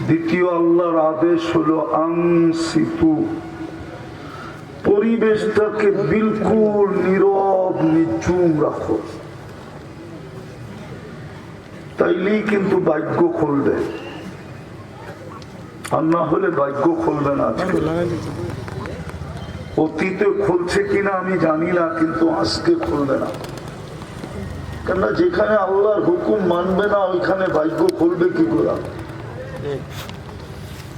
দ্বিতীয় আল্লাহর আদেশ হলো আনসিতু, পরিবেশটাকে বিলকুল নীরব নিঝুম রাখো, তাইলেই কিন্তু ভাগ্য খুলবে, আর না হলে ভাগ্য খুলবে না। আজকে অতীতে খুলছে কিনা আমি জানি না, কিন্তু আজকে খুলবে না। কেননা যেখানে আল্লাহর হুকুম মানবে না ওইখানে ভাগ্য খুলবে কি করে?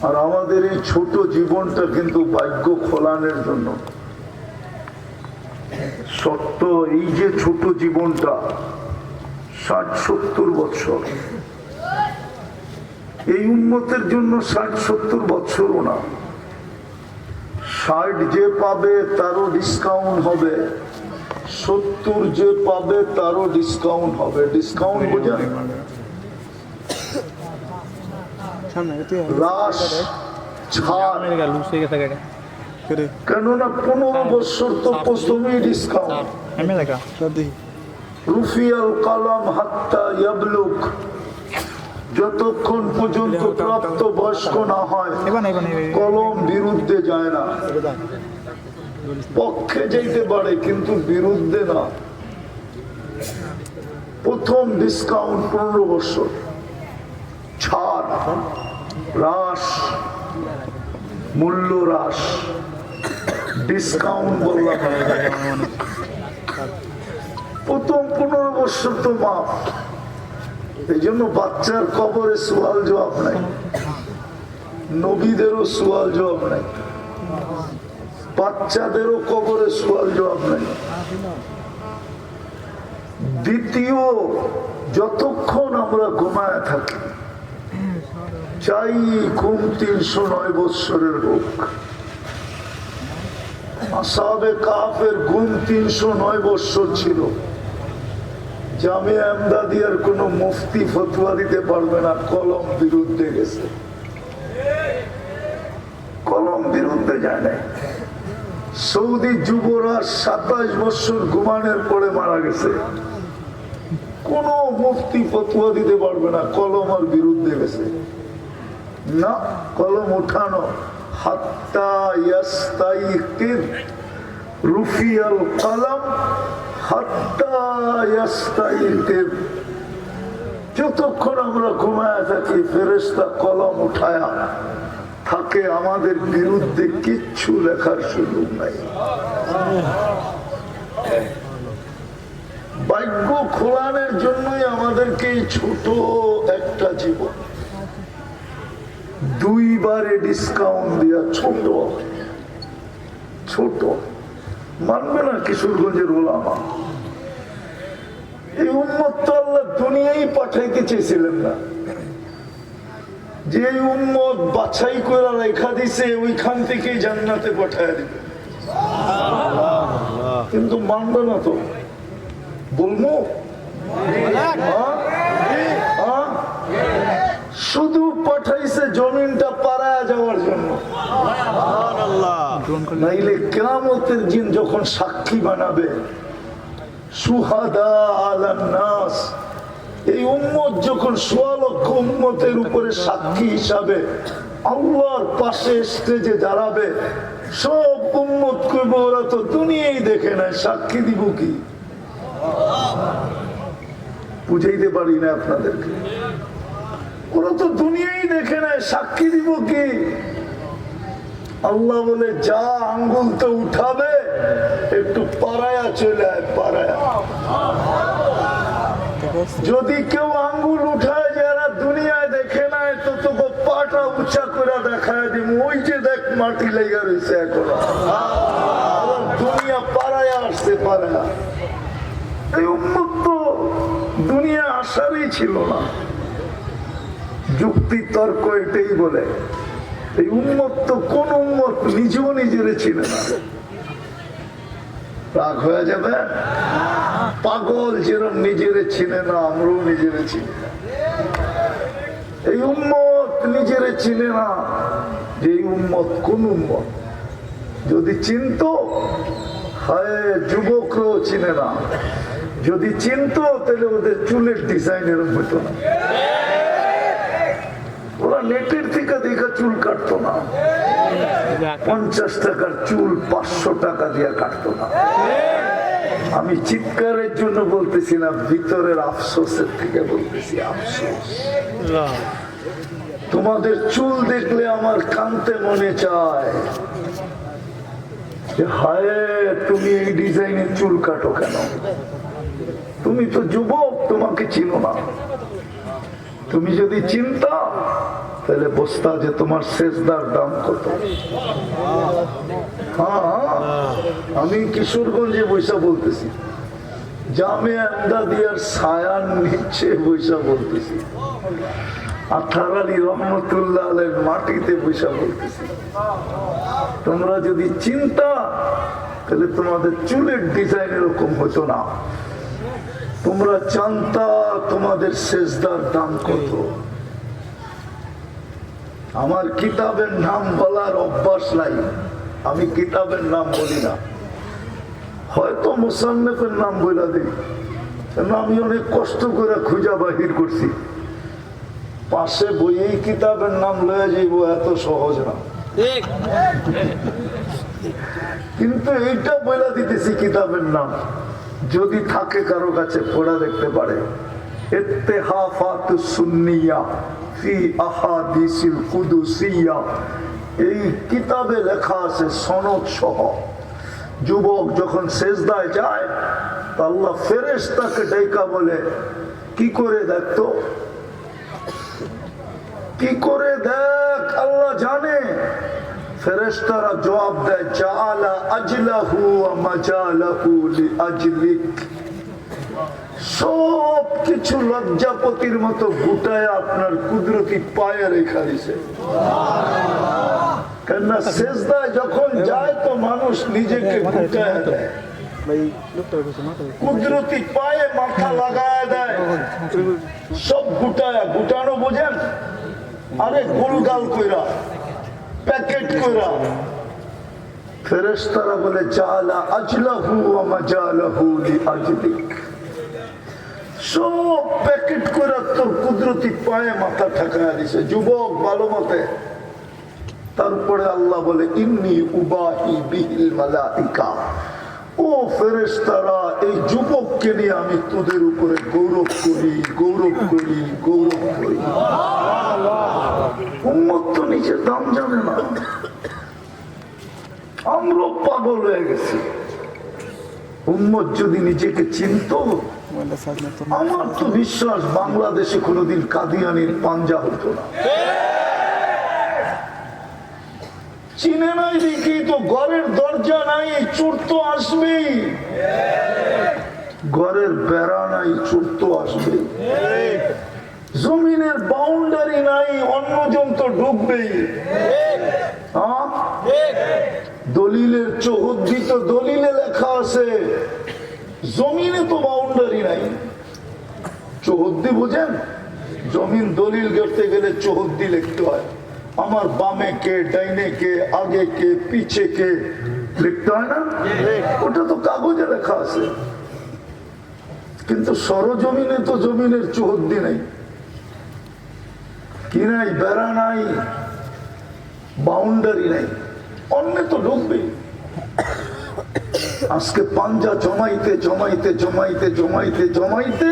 আর আমাদের এই ছোট জীবনটা কিন্তু ভাগ্য খোলানোর জন্য সত্য। এই যে ছোট জীবনটা 60-70 বছর, এই উম্মতের জন্য 60-70 বছরও না। 60 যে পাবে তারও ডিসকাউন্ট হবে, 70 যে পাবে তারও ডিসকাউন্ট হবে। ডিসকাউন্ট বোঝেন? রাস ছাড়। কেননা 15 বছর তো প্রথমেই ডিসকাউন্ট। রুফিয়াল কালাম হাত্তা ইয়াবলুগ, যতক্ষণ পর্যন্ত প্রাপ্ত বয়স্ক না হয় কলম বিরুদ্ধে যায় না। পক্ষে যেতে পারে কিন্তু বিরুদ্ধে না। প্রথম ডিসকাউন্ট 15 বছর ছাড়, হ্রাস, মূল্য হ্রাস, ডিসকাউন্ট বললাম। প্রথম 15 বছর তো মাফ। এই জন্য বাচ্চার কবরে সওয়াল জবাব নাই, নবীদেরও সওয়াল জবাব নাই, বাচ্চাদেরও কবরে সওয়াল জবাব নাই। দ্বিতীয়, যতক্ষণ আমরা ঘুমায় থাকি, চাই ঘুম 309 বৎসরের হোক। আসহাবে কাহফের ঘুম 309 বৎসর ছিল। জামিয়া আহমদিয়ার কোন মুফতি ফতোয়া দিতে পারবে না, কলম বিরুদ্ধে গেছে। কলম বিরুদ্ধে যায় নাই। সৌদি যুবরাজ 27 বছর ঘুমানোর পরে মারা গেছে, কোন মুফতি ফতোয়া দিতে পারবে না, কলম আর বিরুদ্ধে গেছে না। কলম উঠানো, হাত্তা ইয়াস্তাইকির, রুফিয়াল কলম হাত্তা ইয়াস্তাইকির। যতক্ষণ আমরা ঘুমায় থাকি ফেরেশতা কলম উঠায়া থাকে, আমাদের বিরুদ্ধে কিচ্ছু লেখার সুযোগ নাই। ভাগ্য খোলানোর জন্যই আমাদেরকে এই ছোট একটা জীবন 2 বারে ডিসকাউন্ট দিয়া। ছোট ছোট মানবে না কিশোরগঞ্জের ওলামা। এই উম্মত তো আল্লাহ দুনিয়ায় পাঠাইতে চেয়েছিলেন না, যে উম্মত বাছাই করে রেখা দিছে ওইখান থেকে জান্নাতে পাঠায় দিবে, কিন্তু মানবে না তো। বলবো শুধু পাঠাইছে জমিনটা পাড়ায় যাওয়ার জন্য, নাইলে কিয়ামতের দিন যখন সাক্ষী বানাবে, সুহাদা আলান নাস, এই উম্মত যখন 1.25 লক্ষ উম্মতের উপরে সাক্ষী হিসাবে আল্লাহর পাশে স্টেজে দাঁড়াবে, সব উম্মত কইব ওরা তো দুনিয়াই দেখে না, সাক্ষী দিব কি? বুঝাইতে পারি না আপনাদেরকে। ওরা তো দুনিয়াই দেখে না, সাক্ষী দিব কি? আল্লাহ বলে যা আঙ্গুল তো উঠাবে, একটু পাড়ায়া চলে আয়, পাড়ায়া। যদি কেউ আঙ্গুল উঠায় যারা দুনিয়ায় দেখে নাই, তো তোকে পাটা উঁচা করে দেখায় দিব, ওই যে দেখ মাটি লেগে রয়েছে এখনো। দুনিয়া পাড়ায় আসছে, পাড়ায়া। এই উম্মত তো দুনিয়া আসারই ছিল না। যুক্তি তর্ক এটাই বলে। এই উম্মত তো কোন উম্মত নিজেও নিজেরে ছিল না। রাগ হয়ে যাবে? পাগল যেরকম নিজেরে চিনে না, আমরাও নিজেরে চিনি না। এই উম্মত নিজেরে চিনে না যে এই উম্মত কোন উম্মত। যদি চিনত, হায়, যুবকরাও চিনে না। যদি চিনত তাহলে ওদের চুলের ডিজাইন এরকম হতো না। ওরা নেটের চুল কাটতো না, 50 টাকার চুল 500 টাকা দিয়ে কাটতো না। আমি চিৎকারের জন্য বলতেছি না, ভিতরের আফসোসের থেকে বলতেছি, আফসোস। তোমাদের চুল দেখলে আমার কানতে মনে চায়, হায় তুমি এই ডিজাইনের চুল কাটো কেন? তুমি তো যুবক, তোমাকে চিনো না। তুমি যদি চিন্তা তাহলে বস্তা যে তোমার সেজদার দাম কত। হ্যাঁ, আমি কিশোরগঞ্জে বৈশা বলতেছি, জামে আহমদিয়ার ছায়ার নিচে বৈশা বলতেছি, আথার আলী রহমতুল্লাহ আলের মাটিতে বৈশা বলতেছি। তোমরা যদি চিন্তা তাহলে তোমাদের চুলের ডিজাইন এরকম হতো না। তোমরা জানতা তোমাদের সেজদার দাম কত। আমার কিতাবের নাম বলার অভ্যাস নাই, আমি কিতাবের নাম বলি না, হয়তো মুসান্নিফের নাম বলে দিই। আমি অনেক কষ্ট করে খুঁজা বাহির করছি, পাশে বইয়েই কিতাবের নাম লয়ে যাইব এত সহজ না। কিন্তু এইটা বলে দিতেছি কিতাবের নাম, যদি থাকে কারো কাছে পড়া দেখতে পারে। ইত্তেহাফাতুস সুন্নিয়া ফি আহাদিসিল কুদুসিয়া, এই কিতাবে লেখা আছে সনদ সহ। যুবক যখন সেজদায় যায় তা আল্লাহ ফেরেশতাকে ডাইকা বলে, কি করে দেখতো, কি করে দেখ, আল্লাহ জানে। ফেরেশতারা জবাব দেয়, জাআলা আজলাহু ওয়া মাজালাহু লিআজলিক। সব কিছু লজ্জাপতির মতো গুটায় আপনার কুদরতি পায়ে রেখা দিছে। কেননা সেজদায় যখন যায় তো মানুষ নিজেকে গুটায় দেয়, কুদরতি পায়ে মাথা লাগায় দেয়, সব গুটায়। গুটানো বোঝেন? আরে গোলগাল কইরা, প্যাকেট কইরা। ফেরেশতারা বলে, জাআলা আজলাহু ওয়া মাজালাহু লিআজলিক। সব প্যাকেট করে তোর কুদরতি পায়ে মাথা ঠেকায় দিছে। যুবক ভালো মতে। তারপরে আল্লাহ বলে, ইন্নী উবাহি বিহিল মালাইকা, ও ফেরেশতারা, এই যুবককে নিয়ে আমি তোদের উপরে গৌরব করি, গৌরব করি, গৌরব করি। উম্মত তো নিজের দাম জানে না, আমরা পাগল হয়ে গেছি। উম্মত যদি নিজেকে চিনত, আমার তো বিশ্বাস বাংলাদেশে কোনোদিন কাদিয়ানির পাঞ্জা হতো না। চিনে নাই দেখি তো ঘরের দরজা নাই, চোর তো আসবেই। ঘরের বেড়া নাই, চোর তো আসবেই। জমিনের বাউন্ডারি নাই, অন্যজন তো ঢুকবেই। দলিলের চৌহদ্দি তো দলিলে লেখা আছে, জমিনে তো বাউন্ডারি নাই। চৌহদ্দি বুঝেন? জমিন দলিল করতে গেলে চৌহদ্দি লিখতে হয়। আমার বামে কে, ডাইনে কে, আগে কে, পিছে কে লিখতে হয় না? ওটা তো কাগজে লেখা আছে। কিন্তু সরজমিনে তো জমিনের চৌহদ্দি নাই, কি নাই, বেড়া নাই, বাউন্ডারি নাই, অন্য তো ঢুকবে। আজকে পাঞ্জা জমাইতে জমাইতে জমাইতে জমাইতে জমাইতে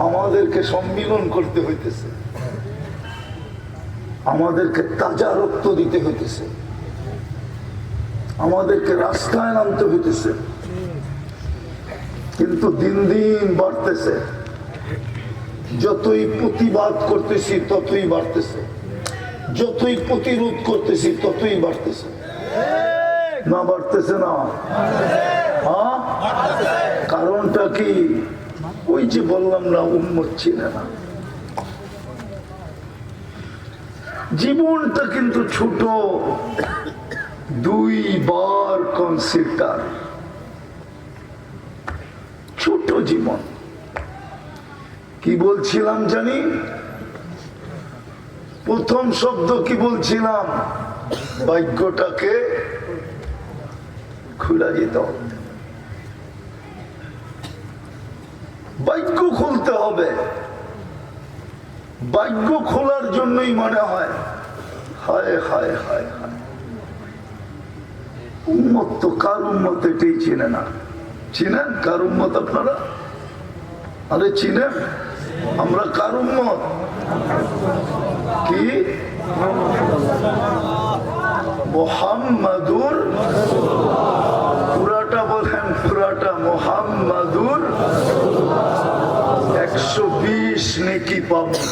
আমাদেরকে সম্মিলন করতে হইতেছে, আমাদেরকে তাজা রক্ত দিতে হইতেছে, আমাদেরকে রাস্তায় নামতে হইতেছে। কিন্তু দিন দিন বাড়তেছে, যতই প্রতিবাদ করতেছি ততই বাড়তেছে, যতই প্রতিরোধ করতেছি ততই বাড়তেছে। না বাড়তেছে না? হ্যাঁ, কারণটা কি? ওই যে বললাম না, উম্মত চিনে না। জীবনটা কিন্তু ছোট, 2 বার কনসিডার, ছোট জীবন। কি বলছিলাম জানি? প্রথম শব্দ কি বলছিলাম? ভাগ্যটাকে খুলে যেতে হবে, ভাগ্য খুলতে হবে। ভাগ্য খোলার জন্যই মনে হয় হায় হায় হায় হায়, উম্মত তো কার উম্মত এটাই চিনে না। চিনেন কার উম্মত আপনারা? আরে চিনেন আমরা কার উম্মত? কি? মুহাম্মাদুর, পুরাটা বলেন, পুরাটা মুহাম্মাদুর 120 নেকি পাবো।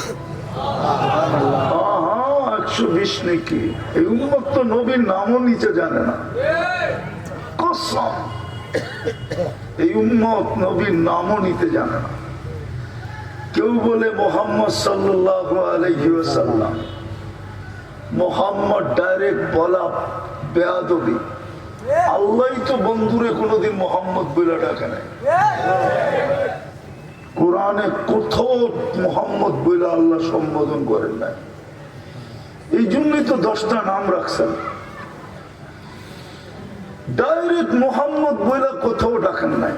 120 নেকি। এই উম্মত তো নবীর নামও নিচে জানে না। কসম, এই উম্মত নবীর নামও নিতে জানে না। কেউ বলে মোহাম্মদ সাল্লাল্লাহু আলাইহি ওয়াসাল্লাম, মোহাম্মদ ডাইরেক্ট বলা বেয়াদবি। আল্লাহই তো বন্ধুরে কোনোদিন মোহাম্মদ বলে ডাকে নাই। কোরআনে কোথাও মোহাম্মদ বলে আল্লাহ সম্বোধন করেন নাই। এই জন্যই তো 10টা নাম রাখছেন। ডাইরেক্ট মোহাম্মদ বলে কোথাও ডাকেন নাই।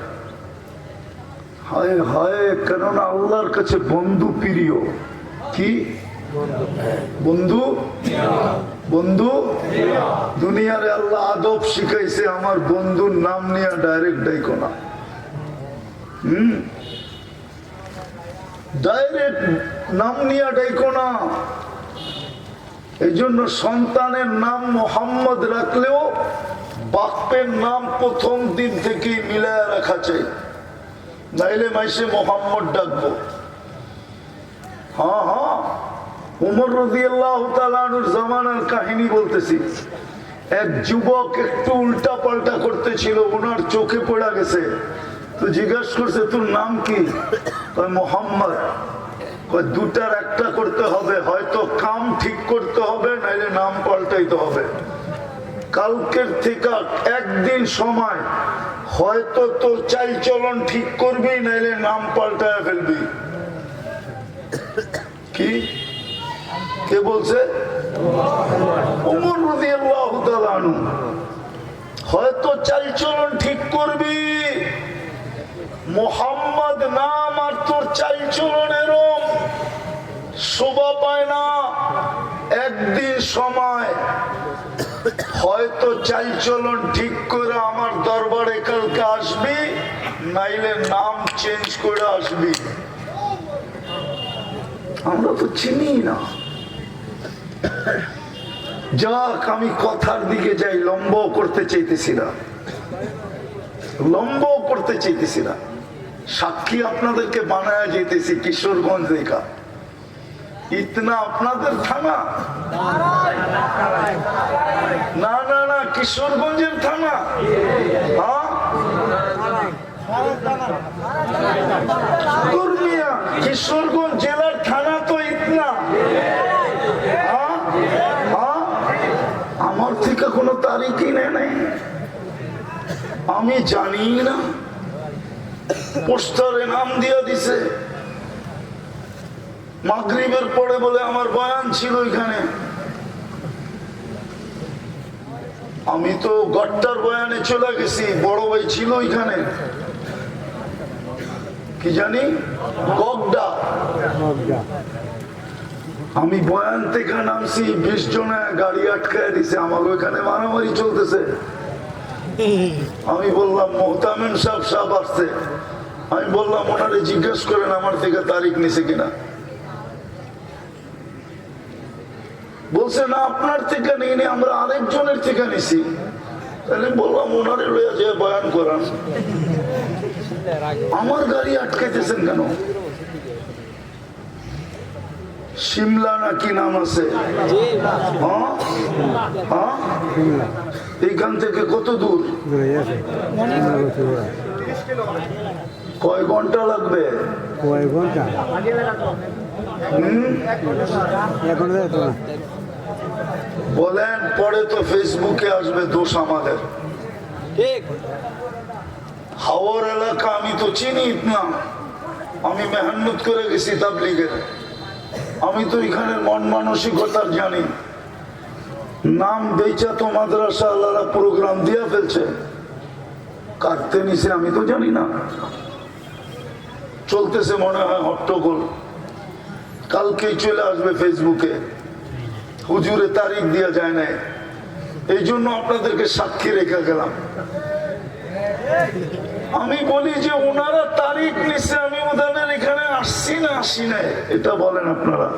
হায় হায়, কেননা আল্লাহর কাছে বন্ধু প্রিয়। কি বন্ধু? বন্ধু দুনিয়ারে আল্লাহ আদব শিখাইছে, আমার বন্ধুর নাম নিয়ে ডাইরেক্ট ডাইকো না। ডাইরেক্ট নাম নিয়ে ডাইকো না। এই জন্য সন্তানের নাম মোহাম্মদ রাখলেও বাপের নাম প্রথম দিন থেকেই মিলায় রাখা চাই, নাইলে মাইসে মোহাম্মদ ডাকবো। হ্যাঁ হ্যাঁ, উমর রাদিয়াল্লাহু তাআলা আনহুর জামানার কাহিনী বলতেছি। এক যুবক একটু উল্টা পাল্টা করতেছিল, ওনার চোখে পড়া গেছে। তো জিজ্ঞাসা করছে, তোর নাম কি? মোহাম্মদ। দুটার একটা করতে হবে, হয়তো কাম ঠিক করতে হবে, নাইলে নাম পাল্টাইতে হবে। কালকের থেকে একদিন সময়, হয়তো তোর চাল চলন ঠিক করবি, নাইলে নাম পাল্টায় ফেলবি। কি কে বলছে? উমর রাদিয়াল্লাহু তাআলা আনহু। হয়তো চাল চলন ঠিক করবি, মোহাম্মদ নাম আর তোর চাল চলনের শোভা পায় না। একদিন সময়, হয়তো চাল চলন ঠিক করে আমার দরবারে কালকে আসবি, নাইলে নাম চেঞ্জ করে আসবি। আমরা তো চিনি না। যাক, আমি কথার দিকে যাই, লম্ব করতে চাইতেছি না, লম্ব করতে চাইতেছি না। সাক্ষী আপনাদেরকে বানায় যেতেছি কিশোরগঞ্জ দেখা। ইতনা আপনাদের থানা? না না না, কিশোরগঞ্জের থানা। হ্যাঁ, কিশোরগঞ্জ জেলার থানা তো ইতনা। আমার থেকে কোনো তারিখই নেই, আমি জানি না। পোস্টারে নাম দিয়ে দিছে। মাগরিবের পরে বলে আমার বয়ান ছিল এখানে। আমি তো গট্টার বয়ানে চলে গেছি, বড় ভাই ছিল এখানে, কি জানি গগডা। আমি বয়ান থেকে নামছি, 20 জনে গাড়ি আটকায় দিছে। আমার ওইখানে মারামারি চলতেছে। আমি বললাম মোহতামিম সাহেব আসছে। আমি বললাম ওনারে জিজ্ঞেস করেন আমার থেকে তারিখ নিছে কিনা। বলছে না, আপনার থেকে নিয়ে আমরা আরেকজনের থেকে নিছি। তাহলে বললাম ওনারে লইয়া যে বয়ান করান, আমার গাড়ি আটকাইতেছেন কেন? শিমলা না কি নাম আছে? এইখান থেকে কত দূর? কয় ঘন্টা লাগবে? কয় ঘন্টা? বলেন, পরে তো ফেসবুকে আসবে দোষ আমাদের। হাওড় এলাকা আমি তো চিনি না, আমি মেহনত করে গেছি তাবলীগের। আমি তো এখানের মন মানসিকতার জানি। নাম বেচা তো মাদ্রাসা আল্লাহরা প্রোগ্রাম দিয়া ফেলছে, কাটতে নিছে আমি তো জানি না। চলতেছে মনে হয় হট্টগোল, কালকেই চলে আসবে ফেসবুকে। হুজুরে তারিখ দেওয়া যায় না, এই জন্য আপনাদেরকে সাক্ষী রেখে গেলাম। আমি বলি যে ওনারা তারিখ নিচ্ছে, আমি ওদের এখানে আসছি না আসি না, এটা বলেন আপনারা।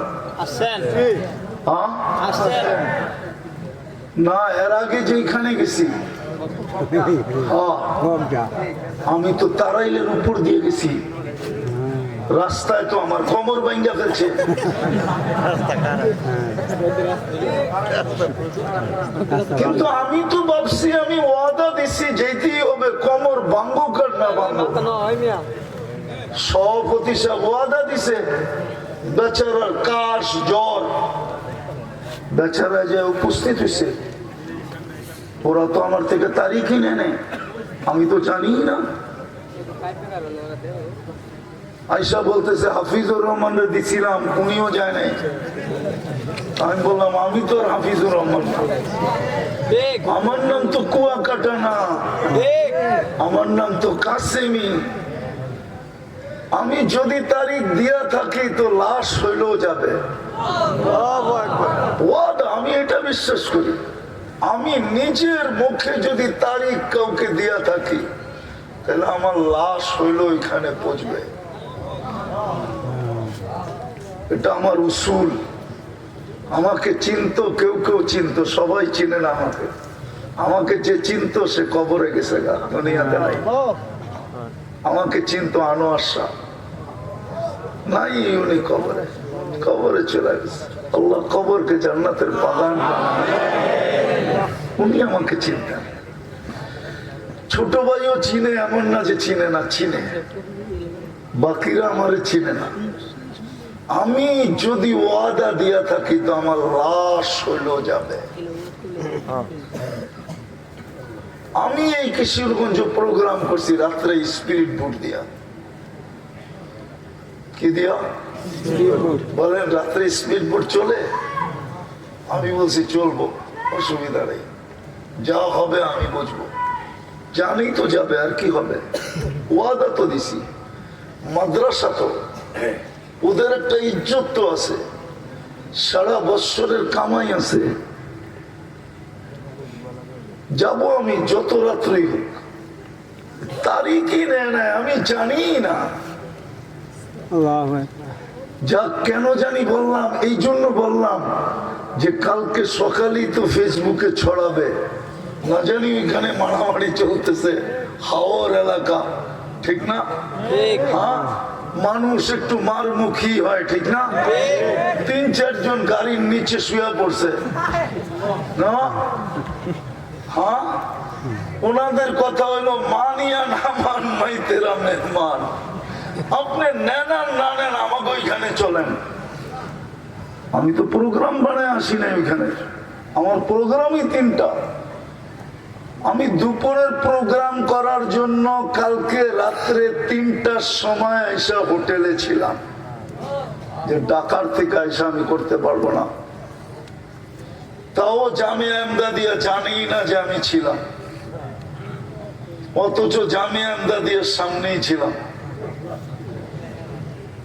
না, এর আগে যেখানে গেছি আমি তো তারাইলের উপর দিয়ে গেছি, রাস্তায় তো আমার কোমর ভাঙ্গা ফেলছে। কিন্তু আমি তো ভাবছি, আমি ওয়াদা দিছি যেতেই হবে, কোমর ভাঙ্গুক আর না ভাঙ্গুক। সভাপতি সাহেব ওয়াদা দিছে, বেচারার কাশ জ্বর, বেচারা যে উপস্থিত হয়েছে। ওরা তো আমার থেকে তারিখই নেয়, আমি তো জানি না। আয়সা বলতেছে হাফিজুর রহমানের দিছিলাম, উনিও যায় নাই। আমি বললাম আমি তো হাফিজুর রহমান না, আমার নাম তো কুয়াকাটা না, আমার নাম তো কাসেমি। আমি যদি তারিখ দিয়া থাকি তো লাশ হইলেও যাবে, আমি এটা বিশ্বাস করি। আমি নিজের মুখে যদি তারিখ কাউকে দিয়া থাকি তাহলে আমার লাশ হইলেও এখানে পৌঁছবে, এটা আমার উসুল। আমাকে চিনতো কেউ কেউ চিনতো, সবাই চিনে না আমাকে। আমাকে যে চিনতো সে কবরে গেছে, গা দুনিয়াতে নাই। আমাকে চিনতো আনোয়ার শাহ, নাই, উনি কবরে কবরে চলে গেছে। আল্লাহ কবরকে জান্নাতের বাগান বানায়, উনি আমাকে চিনতেন। ছোট ভাইও চিনে, এমন না যে চিনে না, চিনে। বাকিরা আমারে চিনে না। আমি যদি ওয়াদা দিয়া থাকি তো আমার লাশ হইলেও যাবে। আমি এই কিশোরগঞ্জ প্রোগ্রাম করছি রাত্রে স্পিরিট বোট দিয়া। কি দিয়া বলেন? রাত্রে স্পিড বোট চলে। আমি বলছি চলবো, অসুবিধা নেই, যা হবে আমি বুঝবো, জানি তো যাবে, আর কি হবে। ওয়াদা তো দিছি। মাদ্রাসা তো ওদের একটা ইজ্জত তো আছে, সারা বৎসরের কামাই আছে। যাব আমি যত রাত্রি হোক, তারিখই নেয় না, আমি জানি না। যা কেন জানি বললাম, এই জন্য বললাম যে কালকে সকালেই তো ফেসবুকে ছড়াবে, না জানি ওইখানে মারামারি চলতেছে, হাওর এলাকা, ঠিক না? হ্যাঁ, মানুষ একটু মারমুখী হয়, ঠিক না? ৩-৪ জন গাড়ির নিচে শুয়ে পড়ছে না? হ্যাঁ, ওনাদের কথা হইলো মানিয়া না মান মাই তেরা মেহমান। আপনি নেন আর না নেন, আমাকে ওইখানে চলেন। আমি তো প্রোগ্রাম বানায় আসি না ওইখানে, আমার প্রোগ্রামই 3টা। আমি দুপুরের প্রোগ্রাম করার জন্য কালকে রাত্রে 3টার সময় এসে হোটেলে ছিলাম, যে ঢাকার থেকে এসে আমি করতে পারবো না। তাও জামিয়া এমদাদিয়া জানি না যে আমি ছিলাম, অথচ জামিয়া এমদাদিয়ার সামনেই ছিলাম।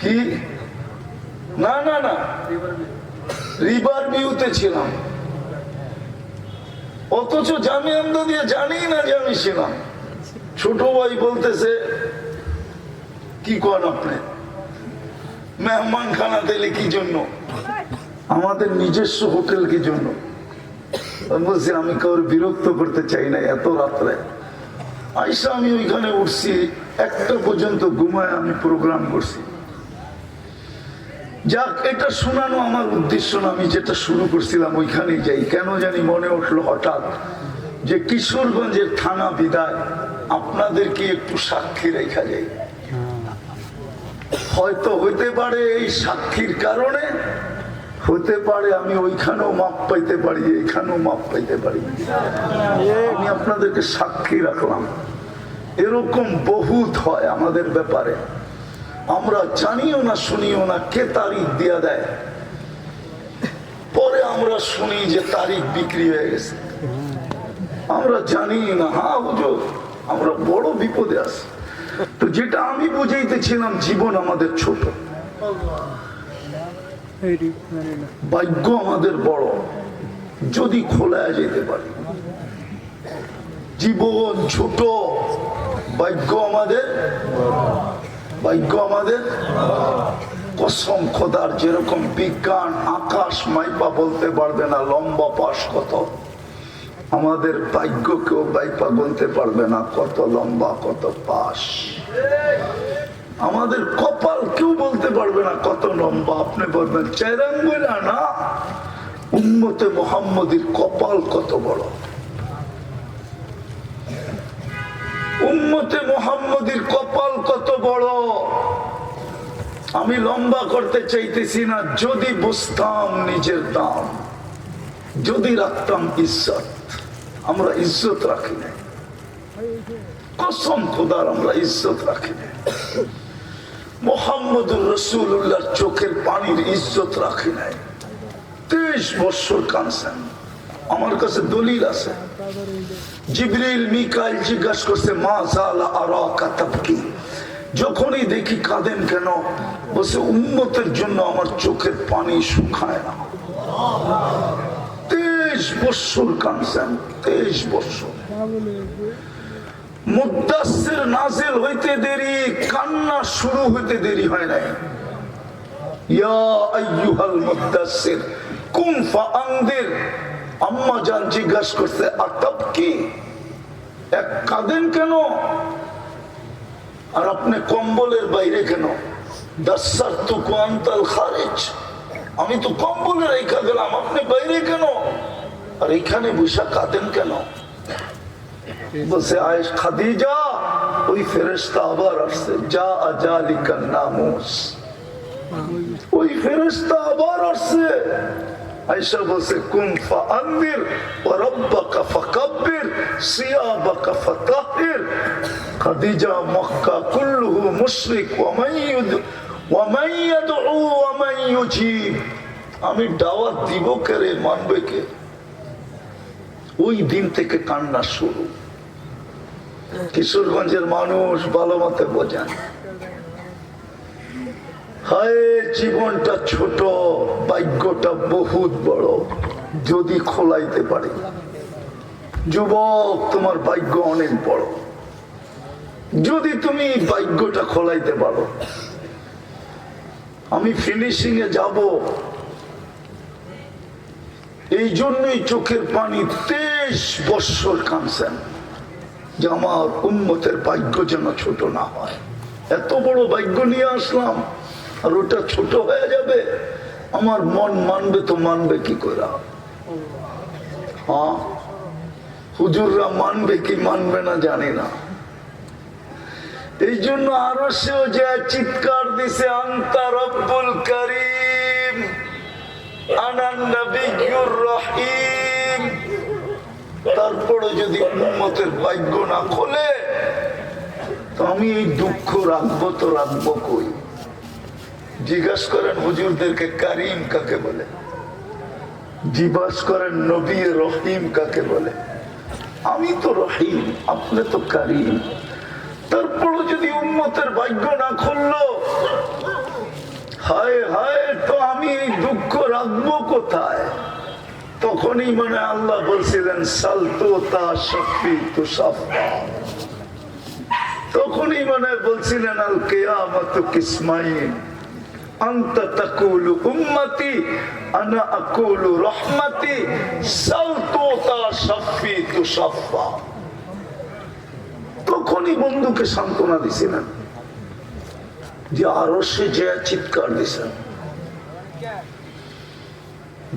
কি না না না, রিভার ভিউতে ছিলাম, অথচ জামিয়া এমদাদিয়া জানি না যে আমি ছিলাম। ছোট ভাই বলতেছে কি করেন আপনি মেহমান খানা দিলে কি জন্য? আমাদের নিজস্ব হোটেল কি জন্য? বলছি আমি কাউর বিরক্ত করতে চাই না। এত রাত্রে আইসা আমি ওইখানে উঠছি, 1টা পর্যন্ত ঘুমায় আমি প্রোগ্রাম করছি। যাক, এটা শোনানো আমার উদ্দেশ্য না, আমি যেটা শুরু করছিলাম ওইখানেই যাই। কেন জানি মনে উঠলো হঠাৎ যে কিশোরগঞ্জের থানা বিদায় আপনাদেরকে একটু সাক্ষী রেখা যায়। হয়তো হইতে পারে এই সাক্ষীর কারণে, হতে পারে আমি ওইখানেও মাপ পাইতে পারি, এইখানেও মাপ পাইতে পারি। আমি আপনাদেরকে সাক্ষী রাখলাম। এরকম বহুত হয় আমাদের ব্যাপারে, আমরা জানিও না শুনিও না কে তারিখ দিয়া দেয়, পরে আমরা শুনি যে তারিখ বিক্রি হয়ে গেছে, আমরা জানি না। হ্যাঁ হুজুর, আমরা বড় বিপদে আছি। তো যেটা আমি বুঝাইতেছিলাম, জীবন আমাদের ছোট, ভাগ্য আমাদের বড়, যদি খোলা যেতে পারি। জীবন ছোট, ভাগ্য আমাদের কসম খোদার। যেরকম বিজ্ঞান আকাশ মাইপা বলতে পারবে না লম্বা পাশ কত, আমাদের ভাগ্য কেউ মাইপা বলতে পারবে না কত লম্বা কত পাশ। আমাদের কপাল কেউ বলতে পারবে না কত লম্বা। আপনি বলবেন চেরাঙ্গুলা না, উম্মতে মুহাম্মদীর কপাল কত বড়, উম্মতে মুহাম্মদীর কপাল কত বড়। আমি লম্বা করতে চাইতেছি না, যদি বুঝতাম নিজের দাম, যদি রাখতাম ইজ্জত। আমরা ইজ্জত রাখি না, কসম খোদার আমরা ইজ্জত রাখি না। মুহাম্মদুর রাসূলুল্লাহর চোখের পানির ইজ্জত রাখি নাই। 23 বছর কাঁদছেন, আমার কাছে দলিল আছে। জিবরিল মিকাইল জিজ্ঞাসা করছে মা জালা আরাকা তাবকি, যখনই দেখি কাঁদেন কেন? বলছে উম্মতের জন্য আমার চোখের পানি শুকায় না। 23 বছর কাঁদছেন, 23 বছর। মুদ্দাসসির নাজিল হইতে দেরি, কান্না শুরু হইতে দেরি হয় নাই। ইয়া আইয়ুহাল মুদ্দাসসির কুম ফাআনদির। আম্মা জান জিজ্ঞাসা করছে আতাবকি, এক কাঁদেন কেন? আর আপনি কম্বলের বাইরে কেন? দাসসারতুকু আনতাল খারিজ, আমি তো কম্বলে রেখা গেলাম, আপনি বাইরে কেন? আর এখানে বসে কাঁদেন কেন? বলছে আয়েশ খাদিজা, ওই ফেরেশতা আবার আসছে, যা আজালিকান নামুস, ওই ফেরেশতা আবার আসছে। আয়েশা বলছে কুম ফাআনদির ওয়া রাব্বাকা ফাকাব্বির সিয়াবাকা ফাতাহির। খাদিজা মক্কা কুল্লুহু মুশরিক ওয়া মান ইয়াদউ ওয়া মান ইউজিব। আমি দাওয়াত দিব কে, মানবে কে? ওই দিন থেকে কান্না শুরু। কিশোরগঞ্জের মানুষ ভালো মতে বোঝেন, হায় জীবনটা ছোট, ভাগ্যটা বহুত বড়, যদি খোলাইতে পারি। যুবক, তোমার ভাগ্য অনেক বড়, যদি তুমি ভাগ্যটা খোলাইতে পারো। আমি ফিনিশিং এ যাব, এই জন্যই চোখের পানি 23 বছর কাঁদছেন যে আমার উম্মতের ভাগ্য যেন ছোট না হয়। এত বড় ভাগ্য নিয়ে আসলাম আর ওটা ছোট হয়ে যাবে, আমার মন মানবে তো মানবে কি করে? হ্যাঁ, হুজুররা মানবে কি মানবে না জানি না। এই জন্য আরো সেও যে চিৎকার দিছে আনতা রব্বুল করিম আনান নবিয়্যুর রহিম। তারপরে যদি উম্মতের ভাগ্য না খোলে তো আমি এই দুঃখ রাখবো তো রাখবো কই? জিজ্ঞাসা করেন হুজুরদেরকে কারিম কাকে বলে, জিজ্ঞাসা করেন নবী রহিম কাকে বলে। আমি তো রহিম, আপনি তো কারিম। তারপরে যদি উম্মতের ভাগ্য না খুললো, হায় হায়, তো আমি এই দুঃখ রাখবো কোথায়? তখনই মানে আল্লাহ বলছিলেন সালতু তা শফি তু সাফা। তখনই মানে বলছিলেন আল কিয়ামাতু কিসমাইন, আনতা তাকুলু উম্মতি আনা আকুলু রহমতি, সালতু তা শফি তু সাফা। তখনই বন্ধুকে সান্ত্বনা দিছিলেন, যে আরো সে যে চিৎকার দিছেন।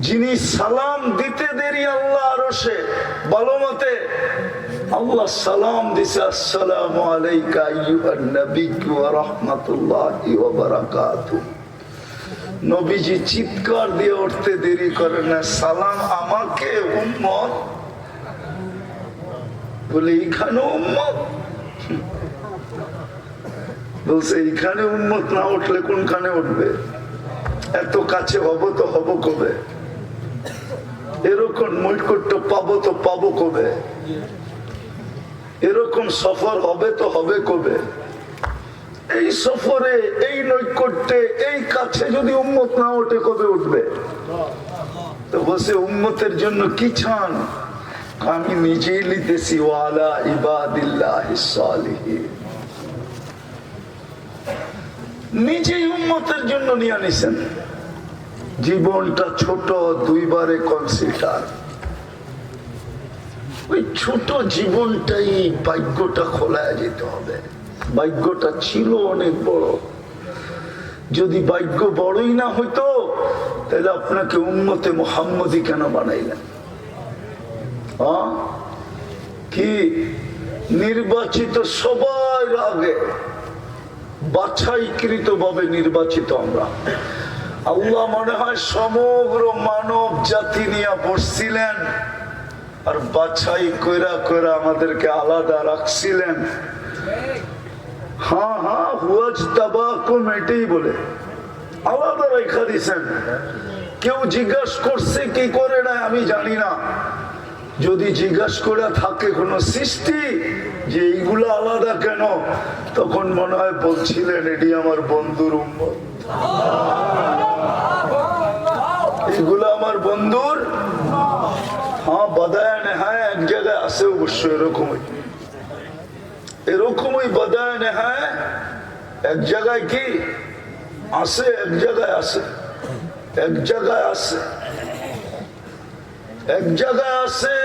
যিনি সালাম দিতে দেরি আল্লাহ আরো সে ভালো মতে আল্লাহ সালাম দিছে, আসসালামু আলাইকা আইয়ুহান নাবিয়্যু ওয়া রাহমাতুল্লাহি ওয়া বারাকাতুহু। নবীজি চিৎকার দিয়ে উঠতে দেরি করেন না, সালাম আমাকে উম্মত বলে, এইখানে উম্মত বলছে, এইখানে উম্মত না উঠলে কোনখানে উঠবে? এত কাছে হব তো হব কবে? এরকম নৈকট্য পাবো তো পাবো কবে? এরকম সফর হবে তো হবে কবে? এই সফরে, এই নৈকট্যে, এই কাছে যদি উম্মত না ওঠে কবে উঠবে? তো বসে উম্মতের জন্য কি চান? আমি নিজেই লিতেছি, ওয়ালা ইবাদিল্লাহিস সালিহিন। নিজেই উম্মতের জন্য নিয়ে নিছেন। জীবনটা ছোট, দুইবারে কনসিডার। ওই ছোট জীবনটাই ভাগ্যটা খোলায় যেতে হবে। ভাগ্যটা ছিল অনেক বড়। যদি ভাগ্য বড়ই না হইতো তাহলে আপনাকে উম্মতে মুহাম্মদী কেন বানাইলেন? কি নির্বাচিত সবার আগে বাছাইকৃত ভাবে নির্বাচিত আমরা। আল্লাহ মনে হয় সমগ্র মানব জাতি নিয়ে বসছিলেন আর বাছাই কইরা কইরা আমাদেরকে আলাদা রাখছিলেন। হ্যাঁ হ্যাঁ, হুয়াজ তাবাকুম, এটাই বলে আলাদা রেখা দিছেন। কেউ জিজ্ঞাসা করছে কি করে না আমি জানি না। যদি জিজ্ঞাসা করে থাকে কোন সৃষ্টি যে এইগুলো আলাদা কেন, তখন মনে হয় বলছিলেন এটি আমার বন্ধুর উম্মত, এগুলো আমার বন্ধুর। হ্যাঁ বাদায় নেহায় এক জায়গায় আছে অবশ্য, এরকমই এরকমই বাদায় নেহায় এক জায়গায় কি আছে, এক জায়গায় আছে, এক জায়গায় আছে, এক জায়গায় আছে।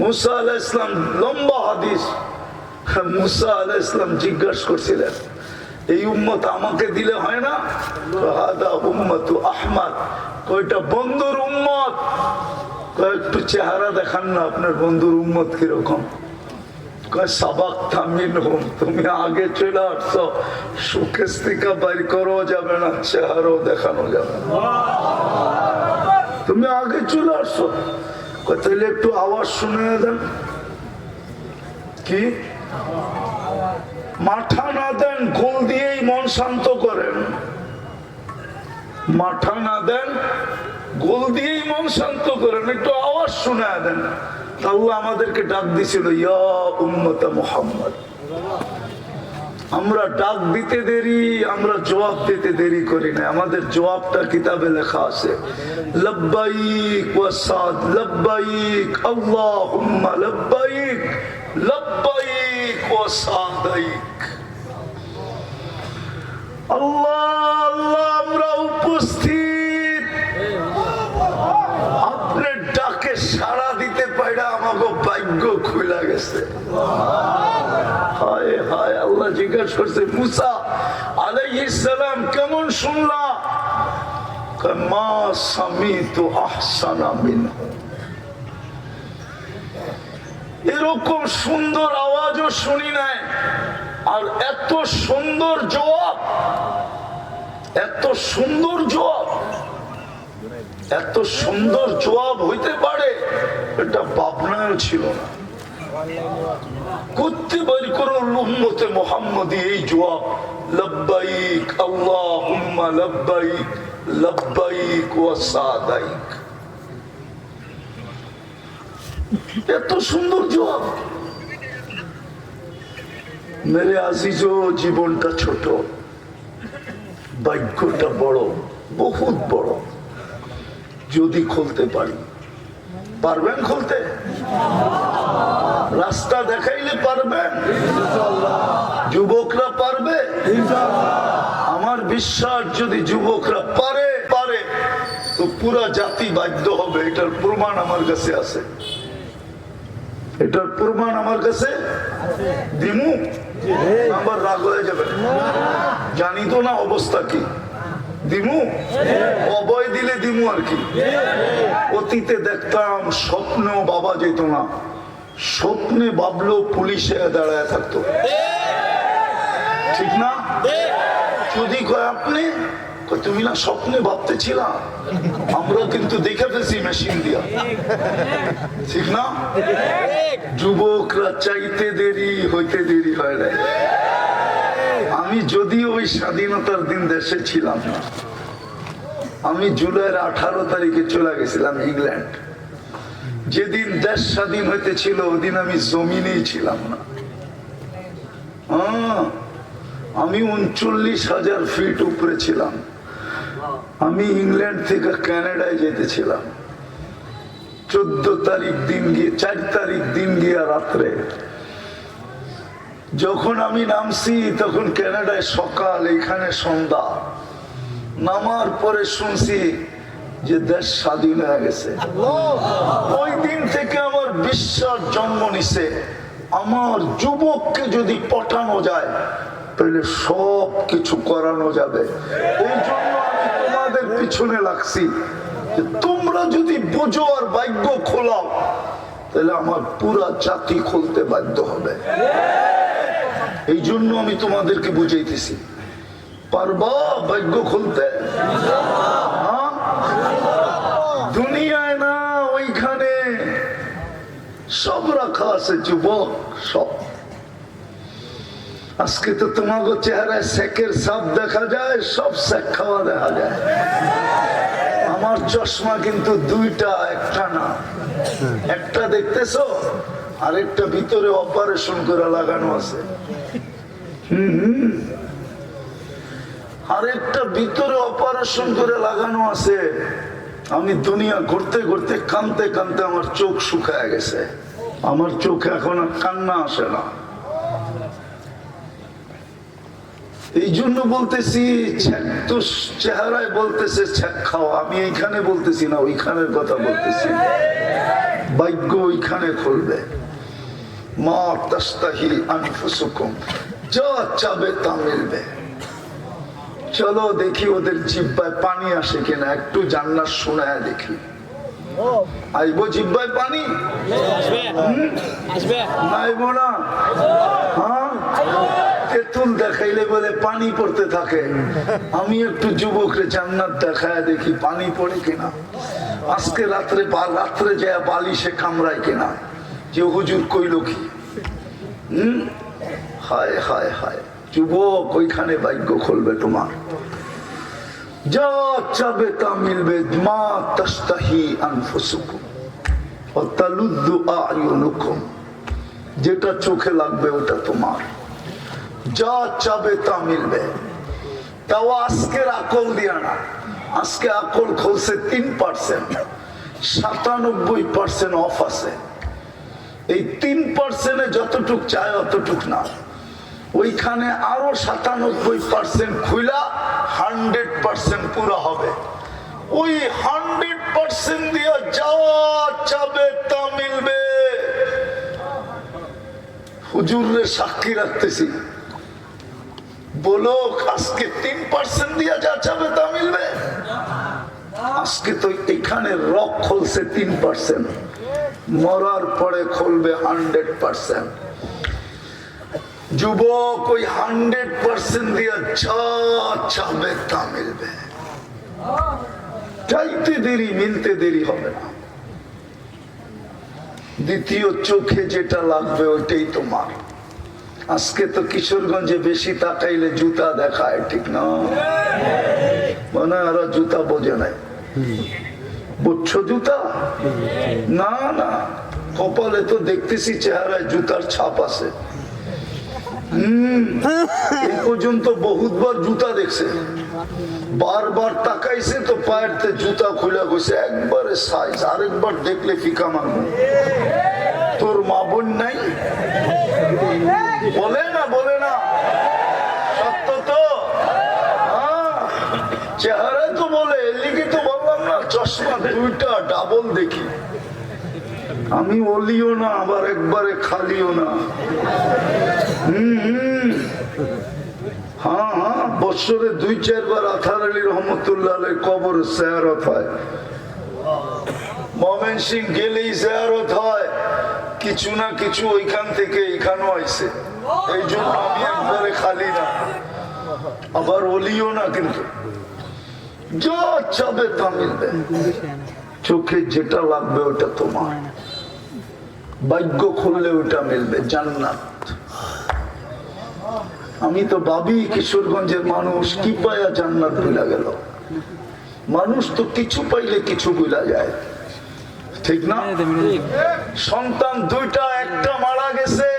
মুসা আলাইহিস সালাম, লম্বা হাদিস, মুসা আলাইহিস সালাম জিজ্ঞাসা করছিলেন এই উম্মত আমাকে দিলে হয় না? হাদা উম্মতু আহমদ, কয়টা বন্ধুর উম্মত। একটু চেহারা দেখান না আপনার বন্ধুর উম্মত কিরকম। সাবাক থামিন হুম, তুমি আগে চলে আসছো, সুকেশ থেকে বাইর করো যাবে না, চেহারাও দেখানো যাবে না। তুমি আগে চলে আসছো, তাহলে একটু আওয়াজ শুনে দেন। কি মাথা না দেন, গোল দিয়েই মন শান্ত করেন। মাথা না দেন, গোল দিয়েই মন শান্ত করেন, একটু আওয়াজ শুনে দেন। আল্লাহ আমাদেরকে ডাক দিছিল, ইয়া উম্মত মুহাম্মদ। আমরা ডাক দিতে দেরি, আমরা জবাব দিতে দেরি করি না। আমাদের জবাবটা কিতাবে লেখা আছে, লব্বাইক ওয়া সাদ, লব্বাইক আল্লাহুম্মা লব্বাইক, লব্বাইক ওয়া সাদাইক। আল্লাহ আল্লাহ, আমরা উপস্থিত, আপনার ডাকে সাড়া দিতে পাইরা আমাকে ভাগ্য খুলে গেছে। হায় হায়, আল্লাহ জিজ্ঞাসা করছে মুসা আলাইহিস সালাম কেমন শুনলা? মা সামিতু আহসানা মিনহু, এরকম সুন্দর আওয়াজও শুনি নাই। আর এত সুন্দর জবাব, এত সুন্দর জবাব, এত সুন্দর জবাব হইতে পারে এটা ভাবনাও ছিল না। করতে পারি করো উম্মতে মুহাম্মদী এই জবাব, লব্বাইক আল্লাহুম্মা লব্বাইক, লব্বাইক ওয়া সাদাইক। এত সুন্দর জবাব। মেরে আজিজো, জীবনটা ছোট, ভাগ্যটা বড়, বহুত বড়। যদি খুলতে পারি, পারবেন খুলতে? রাস্তা দেখাইলে পারবেন? যুবকরা পারবে? আমার বিশ্বাস যদি যুবকরা পারে পারে তো পুরা জাতি বাধ্য হবে। এটার প্রমাণ আমার কাছে আছে, এটার প্রমাণ আমার কাছে। দিমু? আবার রাগ হয়ে যাবে, জানি তো না অবস্থা কি। দিমু? অবয় দিলে দিমু আর কি। অতীতে দেখতাম স্বপ্নেও বাবা যেত না, স্বপ্নে ভাবলেও পুলিশে দাঁড়ায় থাকতো, ঠিক না? যদি কয় আপনি, তুমি না স্বপ্নে ভাবতেছিলাম, আমরা কিন্তু দেখে ফেলছি মেশিন দিয়া, ঠিক না? যুবকরা চাইতে দেরি হইতে দেরি হয় না। আমি যদিও ওই স্বাধীনতার দিন দেশে ছিলাম না, আমি জুলাইয়ের 18 তারিখে চলে গেছিলাম ইংল্যান্ড। যেদিন দেশ স্বাধীন হইতেছিল ওদিন আমি জমিনেই ছিলাম না। আমি 39,000 ফিট উপরে ছিলাম। আমি ইংল্যান্ড থেকে কানাডায় যেতেছিলাম 14 তারিখ দিন গিয়ে 4 তারিখ দিন গিয়া রাত্রে। যখন আমি নামছি তখন কানাডায় সকাল, এখানে সন্ধ্যা। নামার পরে শুনছি যে দেশ স্বাধীন হয়ে গেছে। ওই দিন থেকে আমার বিশ্বাস জন্ম নিছে, আমার যুবককে যদি পটানো যায় তাহলে সব কিছু করানো যাবে। এই জন্য আমি তোমাদের পিছনে লাগছি, তোমরা যদি বোঝো আর ভাগ্য খোলাও তাহলে আমার পুরা জাতি খুলতে বাধ্য হবে। এই জন্য আমি তোমাদেরকে বুঝাইতেছি, পারবা ভাগ্য খুলতে? দুনিয়ায় না, ওইখানে সব রাখা আছে যুবক, সব। আজকে তো তোমাকে চেহারায় শেখের সাপ দেখা যায়, সব শেখ খাওয়া দেখা যায়। আমার চশমা কিন্তু দুইটা, একটা না। একটা দেখতেছো, আরেকটা ভিতরে অপারেশন করে লাগানো আছে। আরেকটা ভিতরে অপারেশন করে লাগানো আছে। আমি দুনিয়া ঘুরতে ঘুরতে কানতে কানতে আমার চোখ শুকায় গেছে। আমার চোখে এখন আর কান্না আসে না। এই জন্য বলতেছি, তো চেহারায় বলতেছে ছেক খাওয়া, আমি এইখানে বলতেছি না, ওইখানের কথা বলতেছি। ভাগ্য ওইখানে খুলবে। মা তাস্তাহি আনফুসুকুম, যা চাবে তা মিলবে। চলো দেখি ওদের জিহ্বায় পানি আসে কিনা, একটু জান্নাত শোনায় দেখি। আইবো জিহ্বায় পানি? আইবো না? হ্যাঁ, তেঁতুল দেখাইলে বলে পানি পড়তে থাকে। আমি একটু যুবকরে জান্নাত দেখায় দেখি পানি পড়ে কিনা। আজকে রাত্রে যায় বালিশে কামড়ায় কিনা, যে হুজুর কইল কি। হায় হায় হায়, যুবক ওইখানে ভাগ্য খুলবে তোমার। যা চাবে তা মিলবে। মা তাস্তাহি আনফুসুকুম ওয়া তালুদ্দু আ'য়ুনুকুম, যেটা চোখে লাগবে ওটা তোমার। যা চাবে তা মিলবে। তাও আজকের আকল দিয়া না, আজকে আকল খুলছে 3%, 97% অফ আছে। এই 3% যতটুক চায় অতটুক না, ওইখানে আরো 97% খুইলা 100% পুরো হবে। ওই 100% দিয়ে যা চাবে তা মিলবে। হুজুরের সাক্ষী রাখতেছি, বলো আজকে 3% দিয়ে যা চাবে তা মিলবে। আজকে তো এখানে রক খুলছে 3%, মরার পরে খুলবে 100%। যুবক ওই 100% দিয়ে যা চাবে তা মিলবে। চাইতে দেরি, মিলতে দেরি হবে না। দ্বিতীয় চোখে যেটা লাগবে ওইটাই তোমার। আজকে তো কিশোরগঞ্জে বেশি তাকাইলে জুতা দেখায়, ঠিক না? মানে ওরা জুতা বোঝে নাই। বুঝছো জুতা? না না, কপালে তো দেখতেছি চেহারায় জুতার ছাপ আছে। এই পর্যন্ত বহুতবার জুতা দেখছে, বারবার তাকাইছে তো পায়ের জুতা খুলে গেছে একবারে সাইজ। আরেকবার দেখলে ফিকা মারবো। তোর মা বোন নাই? বলে না, বলে না, সত্য তো। চেহারায় তো বলে, এলিগে তো বললাম না, চশমা দুইটা ডাবল দেখি। আমি অলিও না, আবার একবারে খালিও না। হ্যাঁ হ্যাঁ, বছরে 2-4 বার আথার আলী রহমতুল্লাহ কবর জিয়ারত হয়। ময়মনসিংহ গেলেই জিয়ারত হয়, কিছু না কিছু ওইখান থেকে এখানেও আইছে। এই জন্য আমি একবারে খালি না, আবার অলিও না, কিন্তু যা চাবে তা মিলবে। চোখে যেটা লাগবে ওটা তোমার। ভাগ্য খুললে ওটা মিলবে, জান্নাত। আমি তো ভাবি কিশোরগঞ্জের মানুষ কি পায়া জান্নাত ভুলা গেল। মানুষ তো কিছু পাইলে কিছু ভুলা যায়, ঠিক না? সন্তান দুইটা, একটা মারা গেছে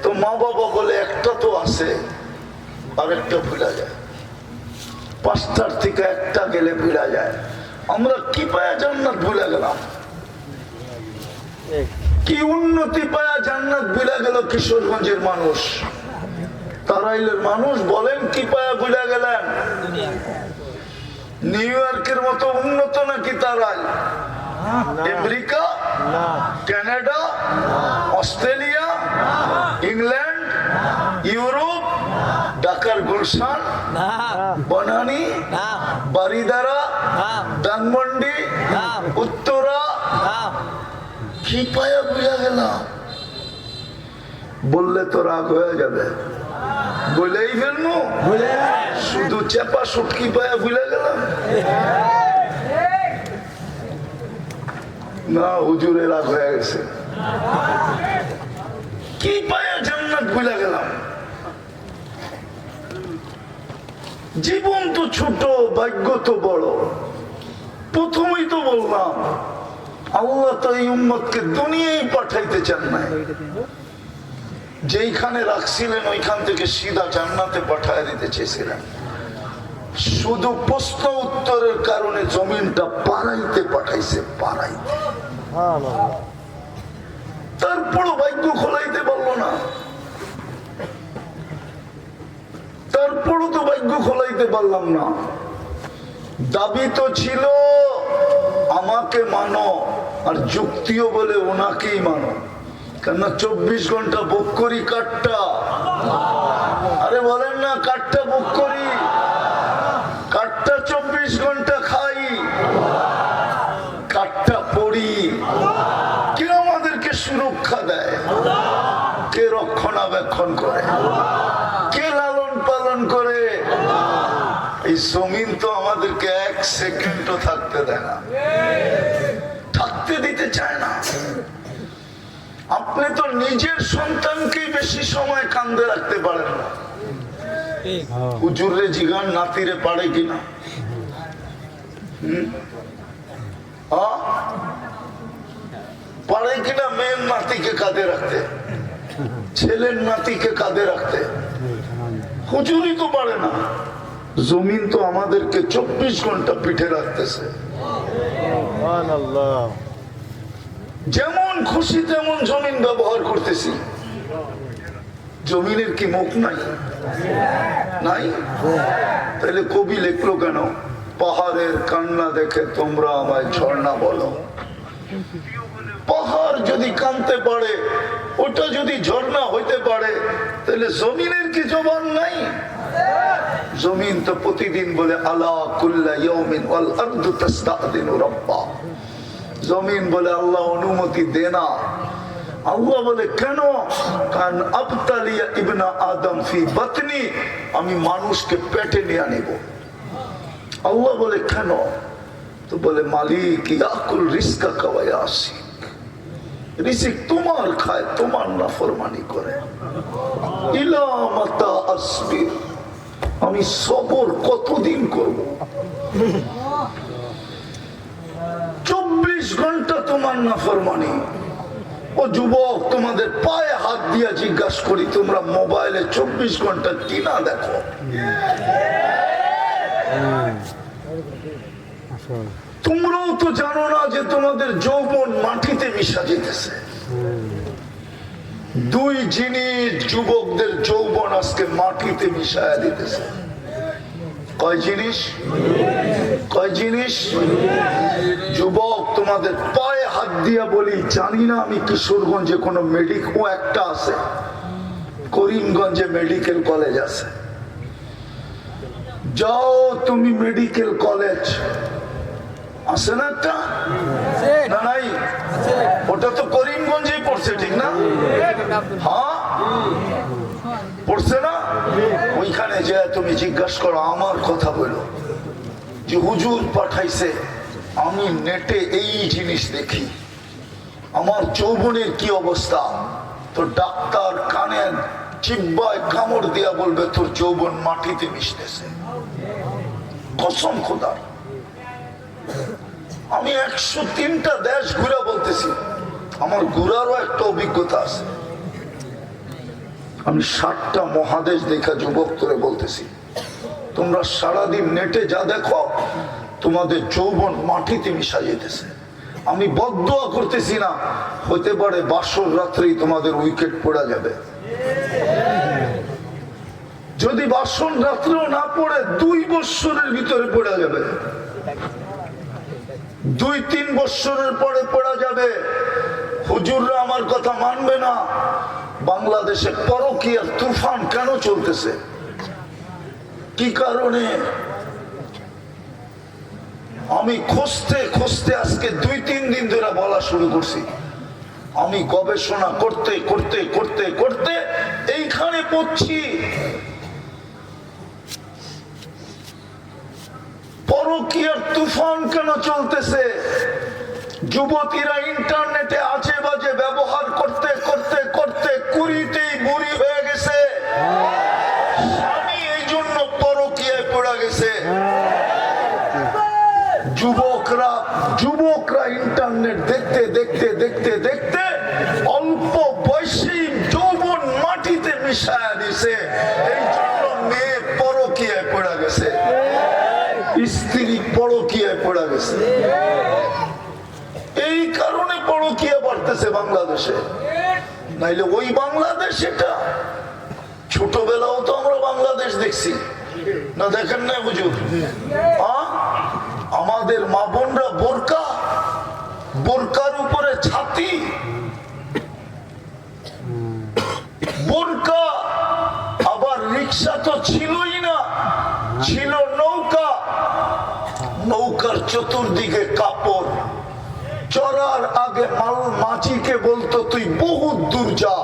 তো মা বাবা বলে একটা তো আছে। আরেকটা ভুলা যায়, 5টার থেকে 1টা গেলে ভুলা যায়। আমরা কি পায়া জান্নাত ভুলে গেলাম, কি উন্নতি পায়া জান্নাত ভুলে গেল কিশোরগঞ্জের মানুষ, তারাইলের মানুষ বলেন কি পায়া ভুলে গেলেন? নিউ ইয়র্কের মতো উন্নত নাকি তারাই? America, Canada, Australia, England, Europe, ঢাকার গুলশান, বনানী, বারিদারা, ধানমন্ডি, উত্তরা, কি পায়া বুঝা গেলাম? বললে তো রাগ হয়ে যাবে, বলেই ফেলবো, শুধু চেপা সুটকি পায়া ভুলে গেলাম না, হুজুরে রাগ হয়ে গেছে। কি পায়া জান্নাত ভুলে গেলাম? জীবন তো ছোট, ভাগ্য তো বড়। প্রথমেই তো বললাম আল্লাহ তো এই উম্মতকে দুনিয়ায় পাঠাইতে চান না, যেইখানে রাখছিলেন ওইখান থেকে সিধা জান্নাতে পাঠায় দিতে চেয়েছিলেন। শুধু প্রশ্ন উত্তরের কারণে জমিনটা পাড়াইতে পাঠাইছে, পাড়াইতে। তারপরও ভাগ্য খোলাইতে পারলো না, তারপরও তো ভাগ্য খোলাইতে পারলাম না। দাবি তো ছিল আমাকে মানো, আর যুক্তিও বলে ওনাকেই মানো, কেননা 24 ঘন্টা বুক করি কাঠটা। আরে বলেন না, কাঠটা বুক করি, কাঠটা 24 ঘন্টা খাই, কাঠটা পড়ি। কে আমাদেরকে সুরক্ষা দেয়? কে রক্ষণাবেক্ষণ করে? কে লালন পালন করে? এই জমিন তো আমাদেরকে 1 সেকেন্ডও থাকতে দেয় না, থাকতে দিতে চায় না। আপনি তো নিজের সন্তানকেই বেশি সময় কান্দে রাখতে পারেন না। হুজুরে জিগান নাতিরে পারে কিনা? পারে কিনা মেয়ের নাতিকে কাঁধে রাখতে, ছেলের নাতিকে কাঁধে রাখতে? হুজুরই তো পারে না। জমিন তো আমাদেরকে 24 ঘন্টা পিঠে রাখতেছে, যেমন খুশি তেমন জমিন ব্যবহার করতেছি। জমিনের কি মুখ নাই? নাই? তাহলে কবি লিখলো কেন, পাহাড়ের কান্না দেখে তোমরা আমায় ঝর্ণা বলো? পাহাড় যদি কাঁদতে পারে, ওটা যদি ঝর্ণা হইতে পারে, তাহলে জমিনের কি জবান নাই? জমিন তো প্রতিদিন বলে আলা কুল্লা ইয়াউমিন ওয়াল আরদু তাস্তাদিনু রাব্বা। জমিন বলে আল্লাহ অনুমতি দে না। আল্লাহ বলে কেন? কারণ আবতালিয়া ইবনা আদম ফি বাতনি, আমি মানুষকে পেটে নিয়ে আনিব। আল্লাহ বলে কেন? তো বলে মালিক ইয়াকুল রিজকা কাওয়ায়াসি, রিজিক তোমার খায়, তোমার নাফরমানি করে। ইলা মাতা আসবির, আমি সবর কতদিন করব? 24 ঘন্টা তোমার নাফরমানি। ও যুবক, তোমাদের পায়ে হাত দিয়া জিজ্ঞাসা করি, তোমরা মোবাইলে 24 ঘন্টা কি না দেখো? তোমরাও তো জানো না যে তোমাদের যৌবন মাটিতে মিশা যেতেছে। 2 জিনিস যুবকদের যৌবন আজকে মাটিতে মিশায়া দিতেছে। কয় জিনিস? কয় জিনিস? যুবক, তোমাদের পায়ে হাত দিয়া বলি, জানি না আমি কিশোরগঞ্জে কোনো মেডিকেল, একটা আছে করিমগঞ্জে মেডিকেল কলেজ আছে, যাও তুমি মেডিকেল কলেজ আছে না একটা? না নাই? ওটা তো করিমগঞ্জেই পড়ছে, ঠিক না? হ্যাঁ পড়ছে না? ওইখানে যে তুমি জিজ্ঞাসা করো, আমার কথা বলো যে হুজুর পাঠাইছে, আমি নেটে এই জিনিস দেখি, আমার যৌবনের কি অবস্থা, তো ডাক্তার কানে চিব্বায় কামড় দিয়া বলবে তোর যৌবন মাটিতে মিশতেছে। কসম খোদার, আমি 103টা দেশ ঘুরা বলতেছি, আমার ঘুরারও একটা অভিজ্ঞতা আছে। আমি 7টা মহাদেশ দেখা যুবক তোরে বলতেছি, তোমরা সারাদিন নেটে যা দেখো তোমাদের যৌবন মাটিতে মিশা যেতেছে। আমি বদদোয়া করতেছি না, হতে পারে বাসর রাত্রেই তোমাদের উইকেট পড়া যাবে। যদি বাসর রাত্রেও না পড়ে 2 বৎসরের ভিতরে পড়া যাবে, 2-3 বৎসরের পরে পড়া যাবে। হুজুররা আমার কথা মানবে না। বাংলাদেশে পরকীয়ার তুফান কেন চলতেছে, কি কারণে? আমি খুঁজতে খুঁজতে আজকে 2-3 দিন ধরে বলা শুরু করছি। আমি গবেষণা করতে করতে করতে করতে এইখানে পড়ছি, পরকীয়ার তুফান কেন চলতেছে। যুবতীরা ইন্টারনেটে আজে বাজে ব্যবহার করতে করতে করতে কুড়িতেই বুড়ি হয়ে গেছে। স্বামী এই জন্য পরকীয়ায় পড়া গেছে। যুবকরা ইন্টারনেট দেখতে দেখতে দেখতে দেখতে অল্প বয়সী যৌবন মাটিতে মিশায়া দিছে। এই জন্য মেয়ে পরকীয়ায় পড়া গেছে, স্ত্রী পরকীয়ায় পড়া গেছে। এই কারণে পরকীয়া বাড়তেছে বাংলাদেশে। নাইলে ওই বাংলাদেশ এটা। ছোটবেলাও তো আমরা বাংলাদেশ দেখছি না, দেখেন না হুজুর? আমাদের মা বোনরা বোরকার উপরে ছাতি, বোরকা। আবার রিক্সা তো ছিলই না, ছিল নৌকা। নৌকার চতুর্দিকে কাপড়। চড়ার আগে মাঝিকে বলতো তুই বহুত দূর যা,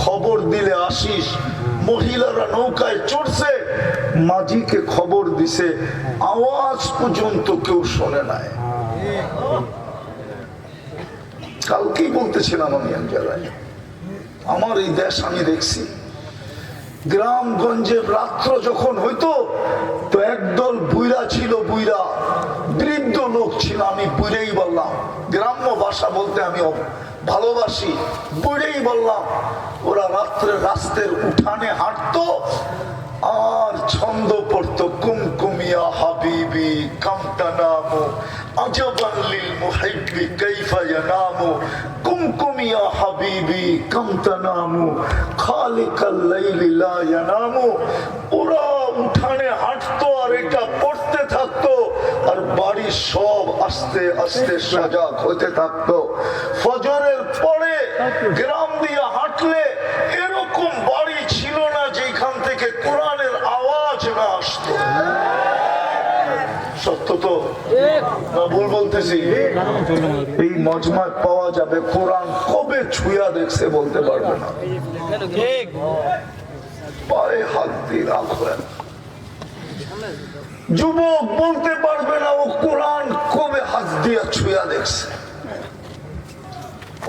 খবর দিলে আসিস। মহিলারা নৌকায় চড়ছে, মাঝিকে খবর দিছে, আওয়াজ পর্যন্ত কেউ শোনে নাই। কালকেই বলতেছিলাম আমি এক জায়গায়, আমার এই দেশ আমি দেখছি। গ্রামগঞ্জে রাত্র যখন হইতো তো একদল বুইরা ছিল, বুইরা বৃদ্ধ লোক ছিল, আমি বুড়েই বললাম, গ্রাম্য ভাষা বলতে আমি ভালোবাসি, বুড়েই বললাম। ওরা রাত্রে রাস্তার উঠানে হাঁটতো আর ছন্দ পড়তো, কুমকুমিয়া হাবিবি কামতা নামো আজবান লিল মুহিব্বি কাইফা ইয়ানামু, কুমকুমিয়া হাবিবি কামতা নামো খালিকাল লাইলি লা ইয়ানামু। ওরা উঠানে হাঁটতো আর এটা পড়তে থাকতো, আর বাড়ি সব আস্তে আস্তে সজাগ হতে থাকতো। ফজরের পরে গ্রাম দিয়ে হাঁটলে এরকম বাড়ি ছিল না যেখান থেকে কোরআনের আওয়াজ না আসতো। সত্য তো না ভুল বলতেছি? এই মজমায় পাওয়া যাবে, কোরআন কবে ছুঁয়া দেখছে বলতে পারবে না, পায়ে হাত দিয়ে রাখবেন। যুবক বলতে পারবে না ও কোরআন কবে হাত দিয়ে ছুঁয়া দেখছে।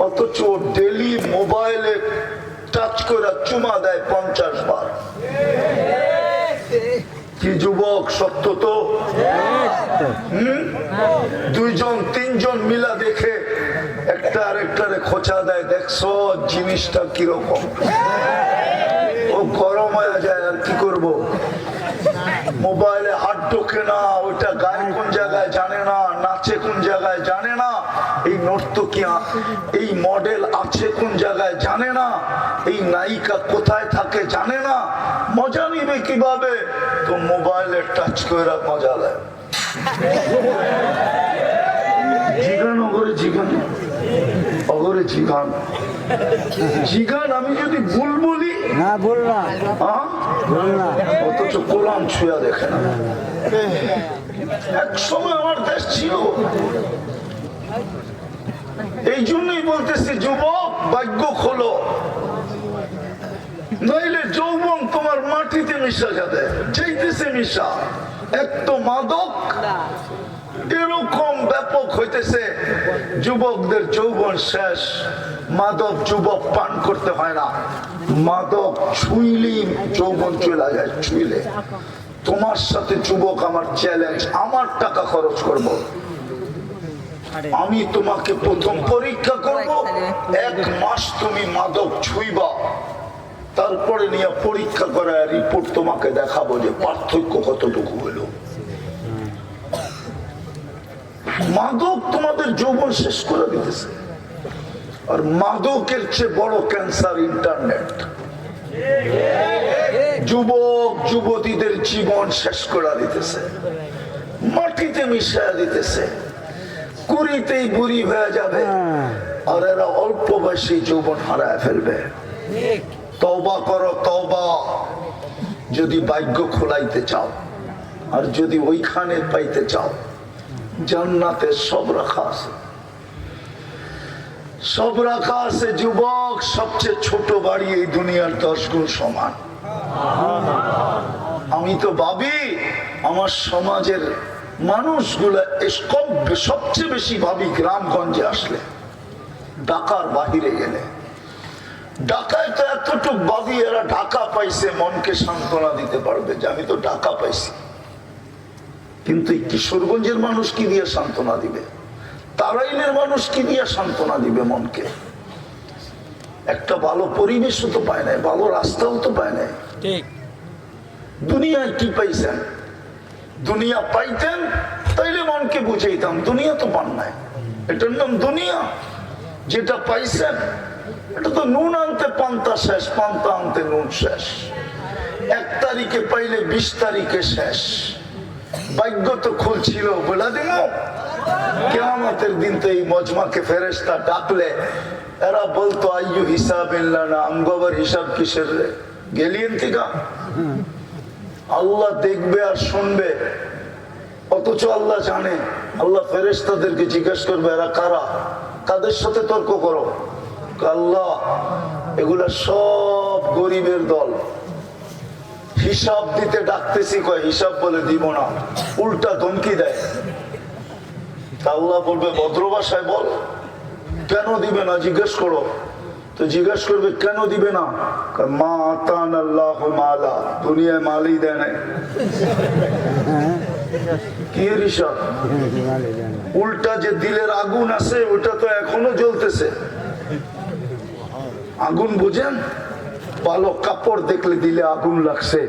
অথচ ডেলি মোবাইলে টাচ করে চুমা দেয় 50 বার। কি যুবক, সত্য তো? 2-3জন মিলা দেখে একটা আরেকটারে খোঁচা দেয়, দেখছো জিনিসটা কিরকম। ও গরম হয়ে যায়, আর কি করব। মোবাইলে হাত ঢোকে না, ওইটা গায়ে কোন জায়গায় জানে না, নাচে কোন জায়গায় জানে না, এই নর্তকী এই মডেল আছে কোন জায়গায় জানে না, এই নায়িকা কোথায় থাকে জানে না। মজা নিবে কিভাবে? তো মোবাইলে টাচ করে মজা দেয়। জিগান অগরে জিগান, অগরে জিগান, জিগান। আমি যদি ভুল বলি না, বল না, অথচ কোরআন ছুঁয়া দেখে না। এক সময় আমার দেশ ছিল। এই জন্যই বলতেছি যুবক, ভাগ্য খোলো, নইলে যৌবন তোমার মাটিতে মিশা যাবে, যেইতেছে মিশা। এক তো মাদক এরকম ব্যাপক হইতেছে, যুবকদের যৌবন শেষ। মাদক যুবক পান করতে হয় না, মাদক ছুঁইলেই যৌবন চলে যায়। ছুঁইলে তোমার সাথে যুবক আমার চ্যালেঞ্জ, আমার টাকা খরচ করব, আমি তোমাকে প্রথম পরীক্ষা করব, 1 মাস তুমি মাদক ছুঁইবা, তারপরে নিয়ে পরীক্ষা করে রিপোর্ট তোমাকে দেখাবো যে পার্থক্য কতটুকু হলো। মাদক তোমাদের যৌবন শেষ করে দিতেছে, আর মাদকের চেয়ে বড় ক্যান্সার ইন্টারনেট। যুবক যুবতীদের জীবন শেষ করে দিতেছে, মাটিতে মিশিয়ে দিতেছে, কুড়িতেই বুড়ি হয়ে যাবে, আর এরা অল্প বয়সী যৌবন হারায় ফেলবে। তওবা করো তওবা, যদি ভাগ্য খোলাইতে চাও, আর যদি ওইখানে পাইতে চাও, জান্নাতে সব রাখা আছে, সব রাখা আছে। যুবক, সবচেয়ে ছোট বাড়ি এই দুনিয়ার 10 গুণ সমান। আমি তো ভাবি আমার সমাজের মানুষগুলা সবচেয়ে বেশি ভাবি গ্রামগঞ্জে আসলে, ঢাকার বাহিরে গেলে। ঢাকায় তো এতটুক ভাবি এরা ঢাকা পাইছে, মনকে সান্ত্বনা দিতে পারবে যে আমি তো ঢাকা পাইছি। কিন্তু এই কিশোরগঞ্জের মানুষ কি দিয়ে সান্ত্বনা দিবে? তারাইলের মানুষ কি দিয়ে সান্ত্বনা দিবে মনকে? একটা ভালো পরিবেশও তো পায় নাই, ভালো রাস্তাও তো পায় নাই। দুনিয়ায় কি পাইছেন? দুনিয়া পাইতেন তাইলে মনকে বুঝাইতাম, দুনিয়া তো পান নাই। এটার নাম দুনিয়া। যেটা পাইছেন এটা তো নুন আনতে পান্তা শেষ, পান্তা আনতে নুন শেষ। 1 তারিখে পাইলে 20 তারিখে শেষ। ভাগ্য তো খুলছিল বলে দিব। কিয়ামতের দিন তো এই মজমাকে ফেরেশতা ডাকলে এরা বলতো আইয়ু হিসাব ইল্লানা, আমগোবার হিসাব কিসের রে, গেলিয়েন থেকে। আল্লাহ দেখবে আর শুনবে, অথচ আল্লাহ জানে। আল্লাহ ফেরেশতাদেরকে জিজ্ঞেস করবে এরা কারা, কাদের সাথে তর্ক করো? আল্লাহ এগুলা সব গরিবের দল, হিসাব দিতে ডাকতেছি। কয় হিসাব বলে দিব না, উল্টা ধমকি দেয়। আল্লাহ বলবে ভদ্র ভাষায় বল, কেন দিবে না জিজ্ঞেস করো। তো জিজ্ঞেস করবে কেন দিবে না? মা আতান আল্লাহ মালা, দুনিয়ায় মালই দেয় নাই। কি এর হিসাব? উল্টা যে দিলের আগুন আছে ওটা তো এখনো জ্বলতেছে। আগুন বুঝেন? ভালো কাপড় দেখলে দিলে আগুন লাগছে,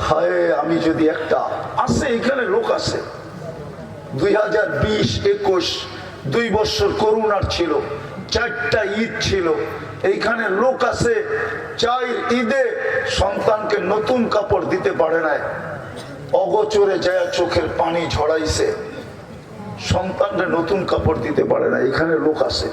হায় আমি যদি একটা আছে। এখানে লোক আছে 2020-21 2 বছর করোনার ছিল, 4টা ঈদ ছিল। এইখানে লোক আছে 4 ঈদে সন্তানকে নতুন কাপড় দিতে পারে নাই, অগোচরে যায় চোখের পানি ঝরাইছে, সন্তানকে নতুন কাপড় দিতে পারে না। এখানে লোক আছে।